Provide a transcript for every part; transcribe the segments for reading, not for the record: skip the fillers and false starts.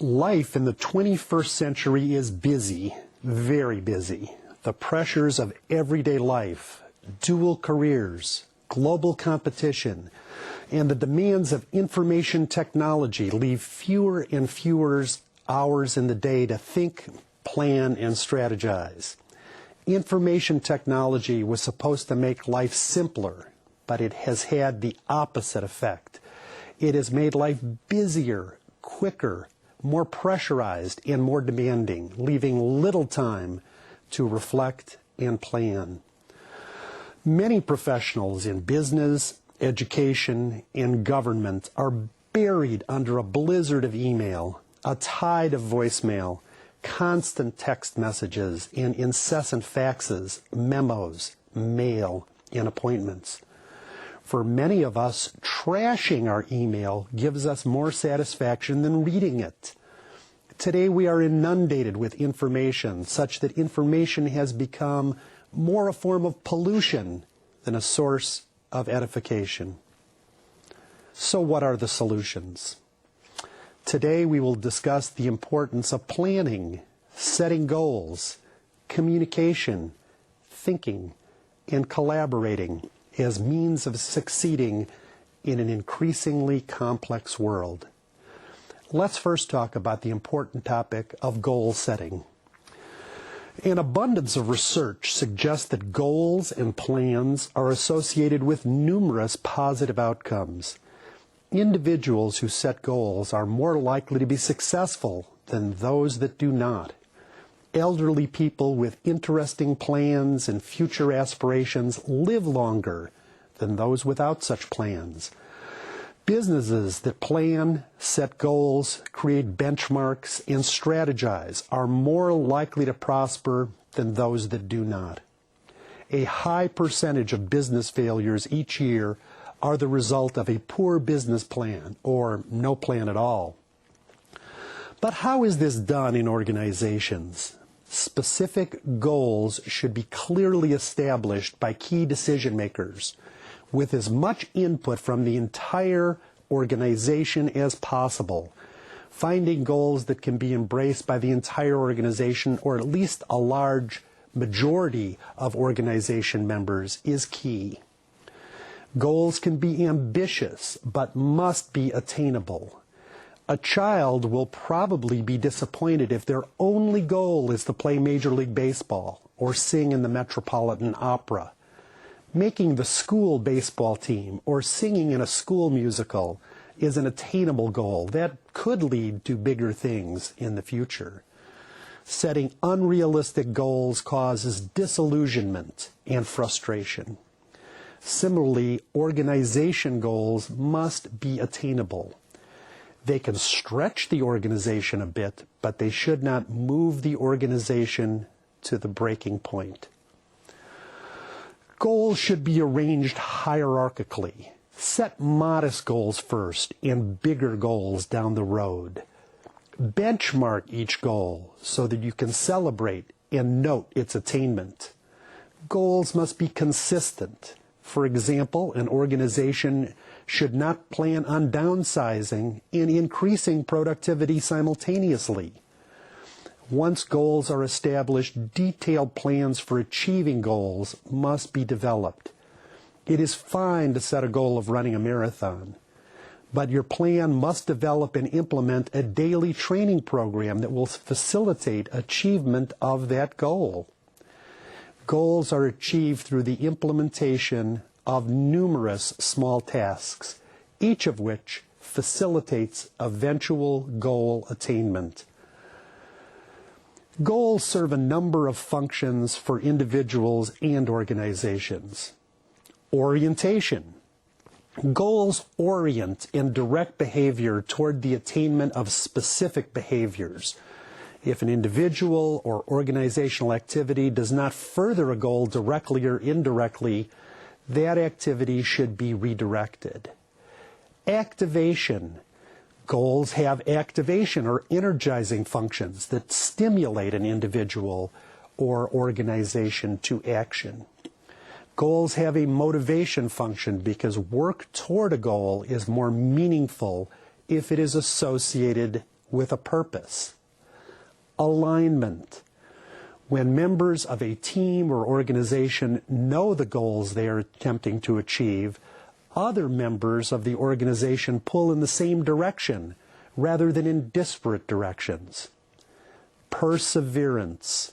Life in the 21st century is busy, very busy. The pressures of everyday life, dual careers, global competition, and the demands of information technology leave fewer and fewer hours in the day to think, plan, and strategize. Information technology was supposed to make life simpler, but it has had the opposite effect. It has made life busier, quicker, more pressurized, and more demanding, leaving little time to reflect and plan. Many professionals in business, education, and government are buried under a blizzard of email, a tide of voicemail, constant text messages, and incessant faxes, memos, mail, and appointments. For many of us, trashing our email gives us more satisfaction than reading it. Today we are inundated with information, such that information has become more a form of pollution than a source of edification. So what are the solutions? Today we will discuss the importance of planning, setting goals, communication, thinking, and collaborating as means of succeeding in an increasingly complex world. Let's first talk about the important topic of goal setting. An abundance of research suggests that goals and plans are associated with numerous positive outcomes. Individuals who set goals are more likely to be successful than those that do not. Elderly people with interesting plans and future aspirations live longer than those without such plans. Businesses that plan, set goals, create benchmarks, and strategize are more likely to prosper than those that do not. A high percentage of business failures each year are the result of a poor business plan or no plan at all. But how is this done in organizations? Specific goals should be clearly established by key decision makers, with as much input from the entire organization as possible. Finding goals that can be embraced by the entire organization, or at least a large majority of organization members, is key. Goals can be ambitious, but must be attainable. A child will probably be disappointed if their only goal is to play Major League Baseball or sing in the Metropolitan Opera. Making the school baseball team or singing in a school musical is an attainable goal that could lead to bigger things in the future. Setting unrealistic goals causes disillusionment and frustration. Similarly, organization goals must be attainable. They can stretch the organization a bit, but they should not move the organization to the breaking point. Goals should be arranged hierarchically. Set modest goals first and bigger goals down the road. Benchmark each goal so that you can celebrate and note its attainment. Goals must be consistent. For example, an organization should not plan on downsizing and increasing productivity simultaneously. Once goals are established, detailed plans for achieving goals must be developed. It is fine to set a goal of running a marathon, but your plan must develop and implement a daily training program that will facilitate achievement of that goal. Goals are achieved through the implementation of numerous small tasks, each of which facilitates eventual goal attainment. Goals serve a number of functions for individuals and organizations. Orientation. Goals orient and direct behavior toward the attainment of specific behaviors. If an individual or organizational activity does not further a goal directly or indirectly, that activity should be redirected. Activation. Goals have activation or energizing functions that stimulate an individual or organization to action. Goals have a motivation function because work toward a goal is more meaningful if it is associated with a purpose. Alignment. When members of a team or organization know the goals they are attempting to achieve, other members of the organization pull in the same direction rather than in disparate directions. Perseverance.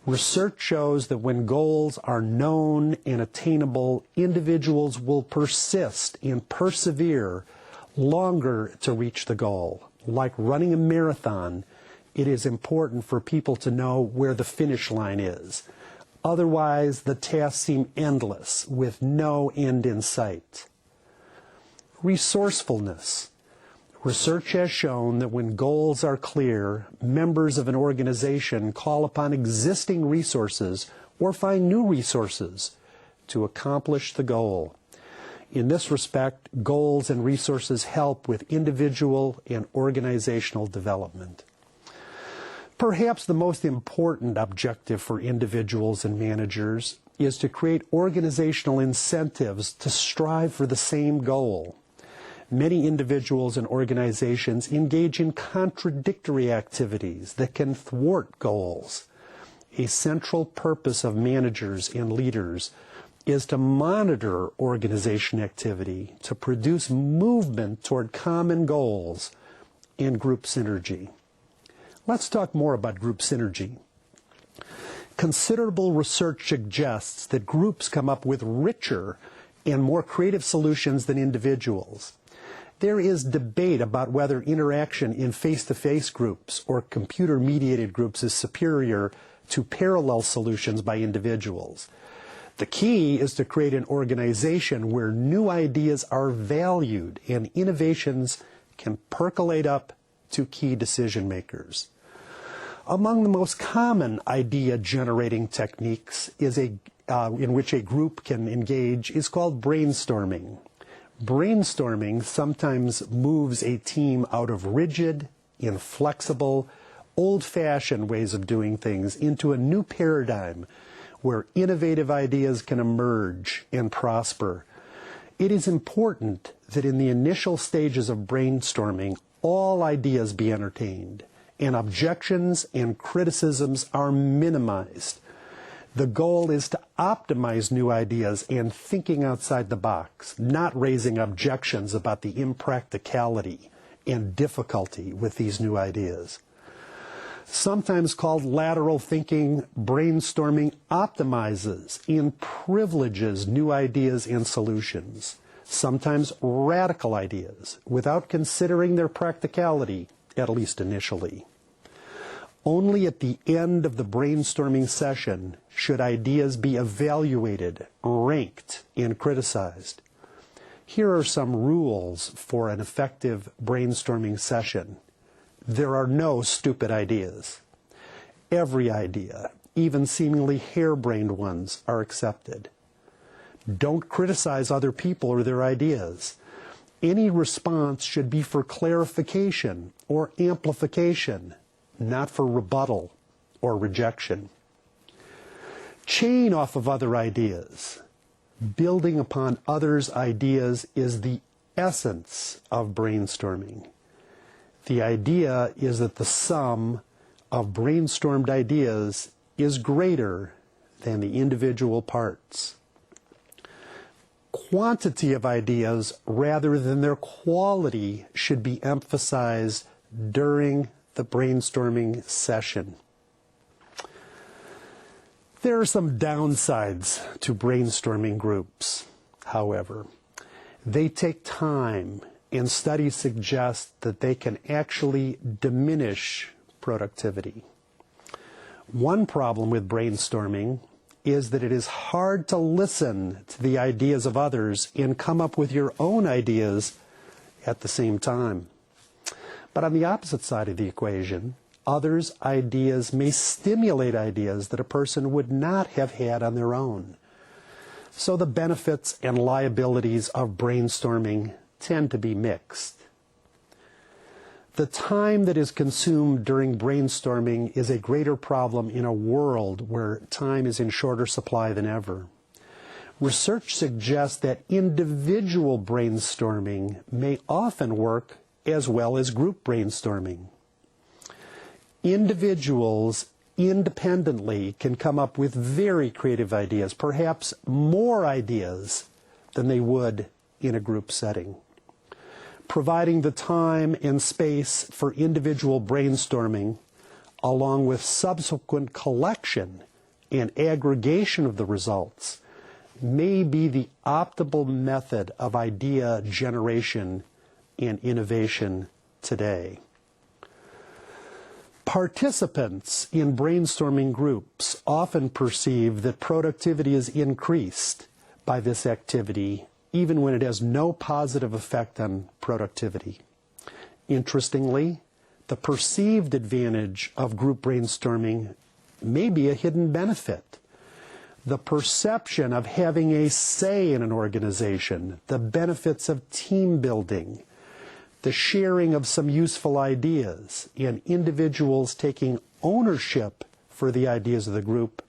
Research shows that when goals are known and attainable, individuals will persist and persevere longer to reach the goal. Like running a marathon, it is important for people to know where the finish line is. Otherwise, the tasks seem endless with no end in sight. Resourcefulness. Research has shown that when goals are clear, members of an organization call upon existing resources or find new resources to accomplish the goal. In this respect, goals and resources help with individual and organizational development. Perhaps the most important objective for individuals and managers is to create organizational incentives to strive for the same goal. Many individuals and organizations engage in contradictory activities that can thwart goals. A central purpose of managers and leaders is to monitor organization activity to produce movement toward common goals and group synergy. Let's talk more about group synergy. Considerable research suggests that groups come up with richer and more creative solutions than individuals. There is debate about whether interaction in face-to-face groups or computer-mediated groups is superior to parallel solutions by individuals. The key is to create an organization where new ideas are valued and innovations can percolate up to key decision makers. Among the most common idea-generating techniques in which a group can engage is called brainstorming. Brainstorming sometimes moves a team out of rigid, inflexible, old-fashioned ways of doing things into a new paradigm where innovative ideas can emerge and prosper. It is important that in the initial stages of brainstorming, all ideas be entertained, and objections and criticisms are minimized. The goal is to optimize new ideas and thinking outside the box, not raising objections about the impracticality and difficulty with these new ideas. Sometimes called lateral thinking, brainstorming optimizes and privileges new ideas and solutions, sometimes radical ideas, without considering their practicality, at least initially. Only at the end of the brainstorming session should ideas be evaluated, ranked, and criticized. Here are some rules for an effective brainstorming session. There are no stupid ideas. Every idea, even seemingly harebrained ones, are accepted. Don't criticize other people or their ideas. Any response should be for clarification or amplification, not for rebuttal or rejection. Chain off of other ideas. Building upon others' ideas is the essence of brainstorming. The idea is that the sum of brainstormed ideas is greater than the individual parts. Quantity of ideas rather than their quality should be emphasized during the brainstorming session. There are some downsides to brainstorming groups, however. They take time, and studies suggest that they can actually diminish productivity. One problem with brainstorming is that it is hard to listen to the ideas of others and come up with your own ideas at the same time. But on the opposite side of the equation, others' ideas may stimulate ideas that a person would not have had on their own. So the benefits and liabilities of brainstorming tend to be mixed. The time that is consumed during brainstorming is a greater problem in a world where time is in shorter supply than ever. Research suggests that individual brainstorming may often work as well as group brainstorming. Individuals independently can come up with very creative ideas, perhaps more ideas than they would in a group setting. Providing the time and space for individual brainstorming, along with subsequent collection and aggregation of the results, may be the optimal method of idea generation and innovation today. Participants in brainstorming groups often perceive that productivity is increased by this activity, even when it has no positive effect on productivity. Interestingly, the perceived advantage of group brainstorming may be a hidden benefit. The perception of having a say in an organization, the benefits of team building, the sharing of some useful ideas, and individuals taking ownership for the ideas of the group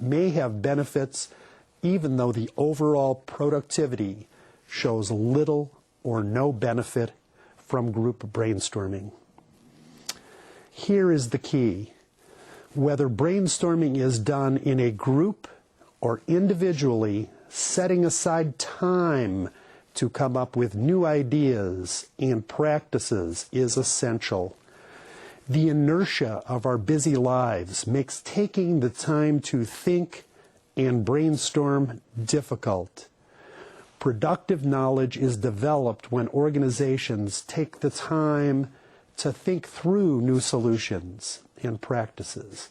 may have benefits even though the overall productivity shows little or no benefit from group brainstorming. Here is the key. Whether brainstorming is done in a group or individually, setting aside time to come up with new ideas and practices is essential. The inertia of our busy lives makes taking the time to think and brainstorm difficult. Productive knowledge is developed when organizations take the time to think through new solutions and practices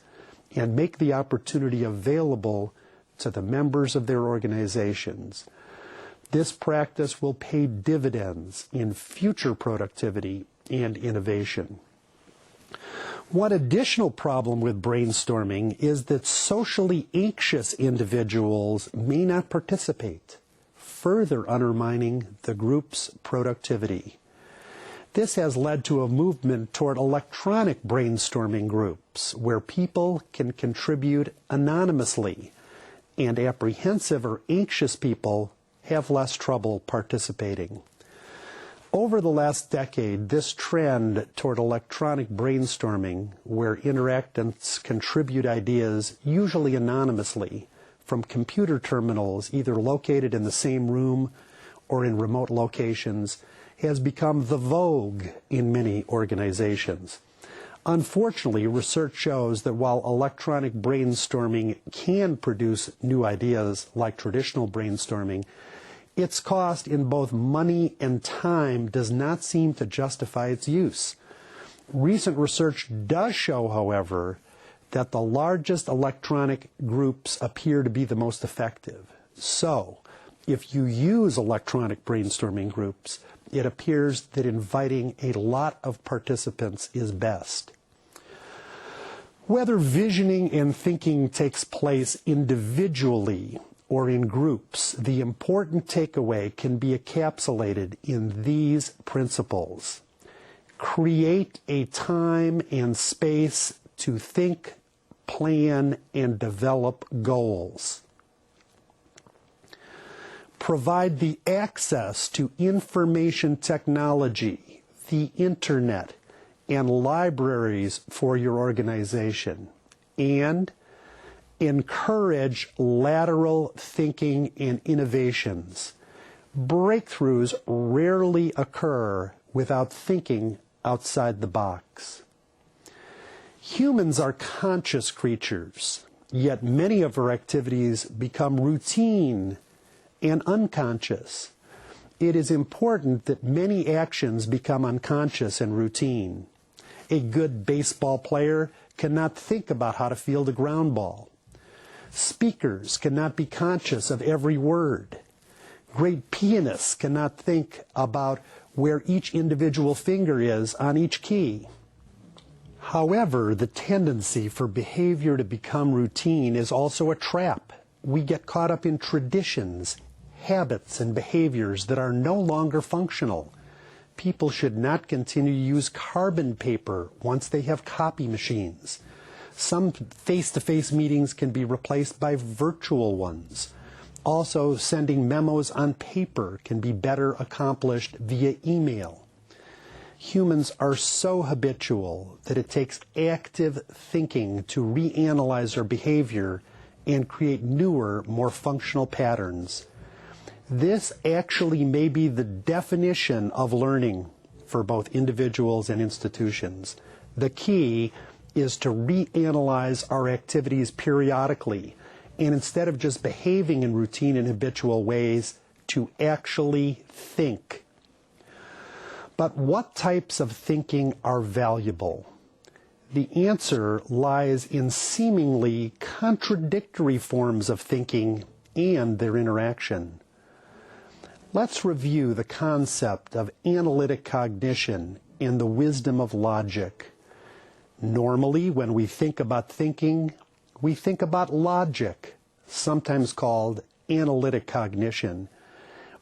and make the opportunity available to the members of their organizations. This practice will pay dividends in future productivity and innovation. One additional problem with brainstorming is that socially anxious individuals may not participate, further undermining the group's productivity. This has led to a movement toward electronic brainstorming groups where people can contribute anonymously, and apprehensive or anxious people have less trouble participating. Over the last decade, this trend toward electronic brainstorming, where interactants contribute ideas, usually anonymously, from computer terminals either located in the same room or in remote locations, has become the vogue in many organizations. Unfortunately, research shows that while electronic brainstorming can produce new ideas like traditional brainstorming, its cost in both money and time does not seem to justify its use. Recent research does show, however, that the largest electronic groups appear to be the most effective. So, if you use electronic brainstorming groups, it appears that inviting a lot of participants is best. Whether visioning and thinking takes place individually or in groups, the important takeaway can be encapsulated in these principles. Create a time and space to think, plan, and develop goals. Provide the access to information technology, the internet, and libraries for your organization. And encourage lateral thinking and innovations. Breakthroughs rarely occur without thinking outside the box. Humans are conscious creatures, yet many of our activities become routine and unconscious. It is important that many actions become unconscious and routine. A good baseball player cannot think about how to field a ground ball. Speakers cannot be conscious of every word. Great pianists cannot think about where each individual finger is on each key. However, the tendency for behavior to become routine is also a trap. We get caught up in traditions, habits, and behaviors that are no longer functional. People should not continue to use carbon paper once they have copy machines. Some face-to-face meetings can be replaced by virtual ones. Also, sending memos on paper can be better accomplished via email. Humans are so habitual that it takes active thinking to reanalyze our behavior and create newer, more functional patterns. This actually may be the definition of learning for both individuals and institutions. The key is to reanalyze our activities periodically, and instead of just behaving in routine and habitual ways, to actually think. But what types of thinking are valuable? The answer lies in seemingly contradictory forms of thinking and their interaction. Let's review the concept of analytic cognition and the wisdom of logic. Normally, when we think about thinking, we think about logic, sometimes called analytic cognition.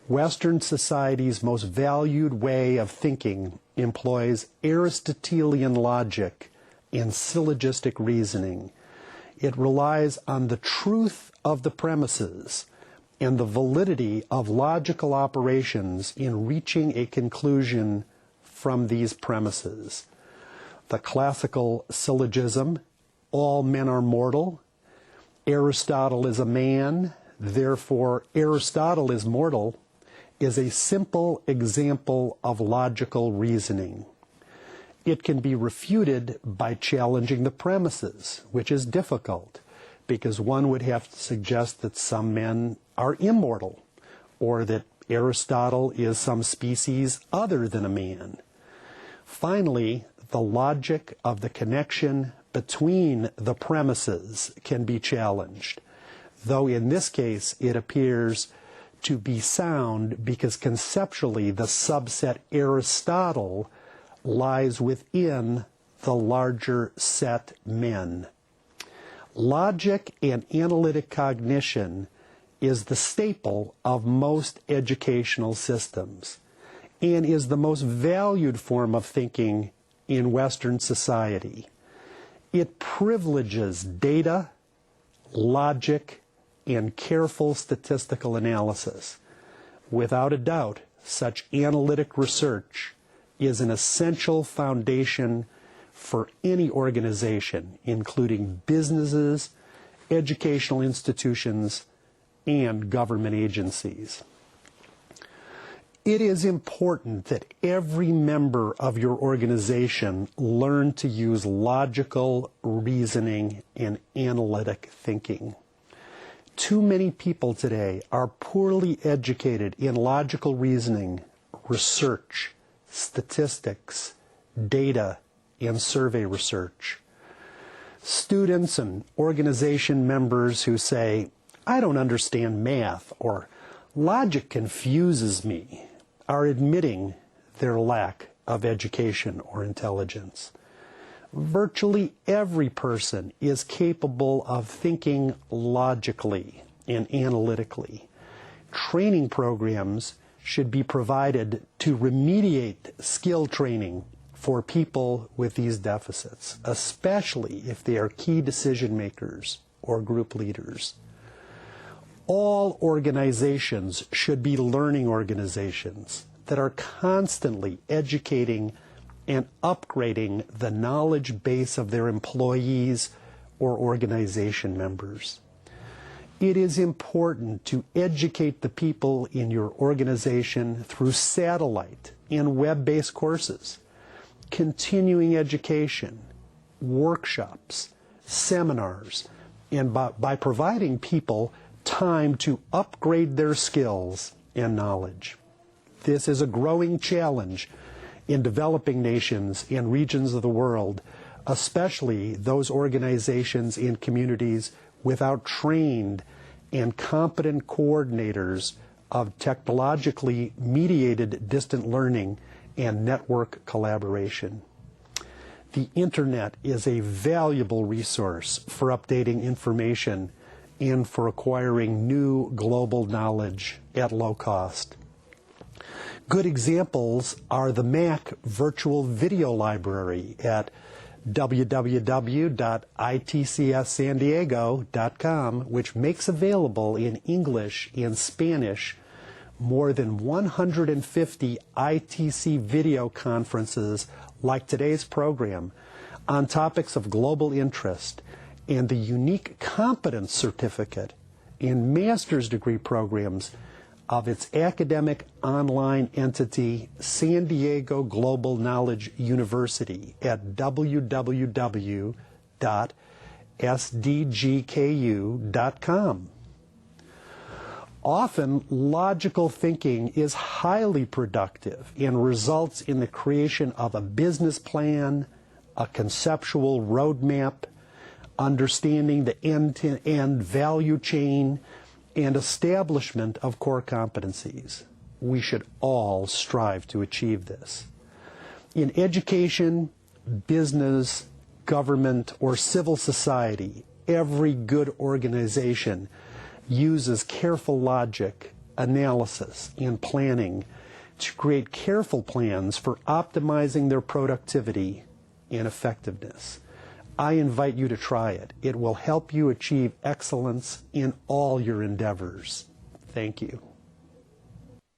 Western society's most valued way of thinking employs Aristotelian logic and syllogistic reasoning. It relies on the truth of the premises and the validity of logical operations in reaching a conclusion from these premises. The classical syllogism, all men are mortal, Aristotle is a man, therefore Aristotle is mortal, is a simple example of logical reasoning. It can be refuted by challenging the premises, which is difficult, because one would have to suggest that some men are immortal, or that Aristotle is some species other than a man. Finally, the logic of the connection between the premises can be challenged, though in this case it appears to be sound because conceptually the subset Aristotle lies within the larger set men. Logic and analytic cognition is the staple of most educational systems and is the most valued form of thinking in Western society. It privileges data, logic, and careful statistical analysis. Without a doubt, such analytic research is an essential foundation for any organization, including businesses, educational institutions, and government agencies. It is important that every member of your organization learn to use logical reasoning and analytic thinking. Too many people today are poorly educated in logical reasoning, research, statistics, data, and survey research. Students and organization members who say, "I don't understand math," or "logic confuses me," are admitting their lack of education or intelligence. Virtually every person is capable of thinking logically and analytically. Training programs should be provided to remediate skill training for people with these deficits, especially if they are key decision makers or group leaders. All organizations should be learning organizations that are constantly educating and upgrading the knowledge base of their employees or organization members. It is important to educate the people in your organization through satellite and web-based courses, continuing education, workshops, seminars, and by providing people time to upgrade their skills and knowledge. This is a growing challenge in developing nations and regions of the world, especially those organizations and communities without trained and competent coordinators of technologically mediated distant learning and network collaboration. The Internet is a valuable resource for updating information and for acquiring new global knowledge at low cost. Good examples are the Mac Virtual Video Library at www.itscsandiego.com, which makes available in English and Spanish more than 150 ITC video conferences like today's program on topics of global interest, and the unique competence certificate and master's degree programs of its academic online entity, San Diego Global Knowledge University, at www.sdgku.com. Often, logical thinking is highly productive and results in the creation of a business plan, a conceptual roadmap, understanding the end-to-end value chain, and establishment of core competencies. We should all strive to achieve this. In education, business, government, or civil society, every good organization uses careful logic, analysis, and planning to create careful plans for optimizing their productivity and effectiveness. I invite you to try it. It will help you achieve excellence in all your endeavors. Thank you.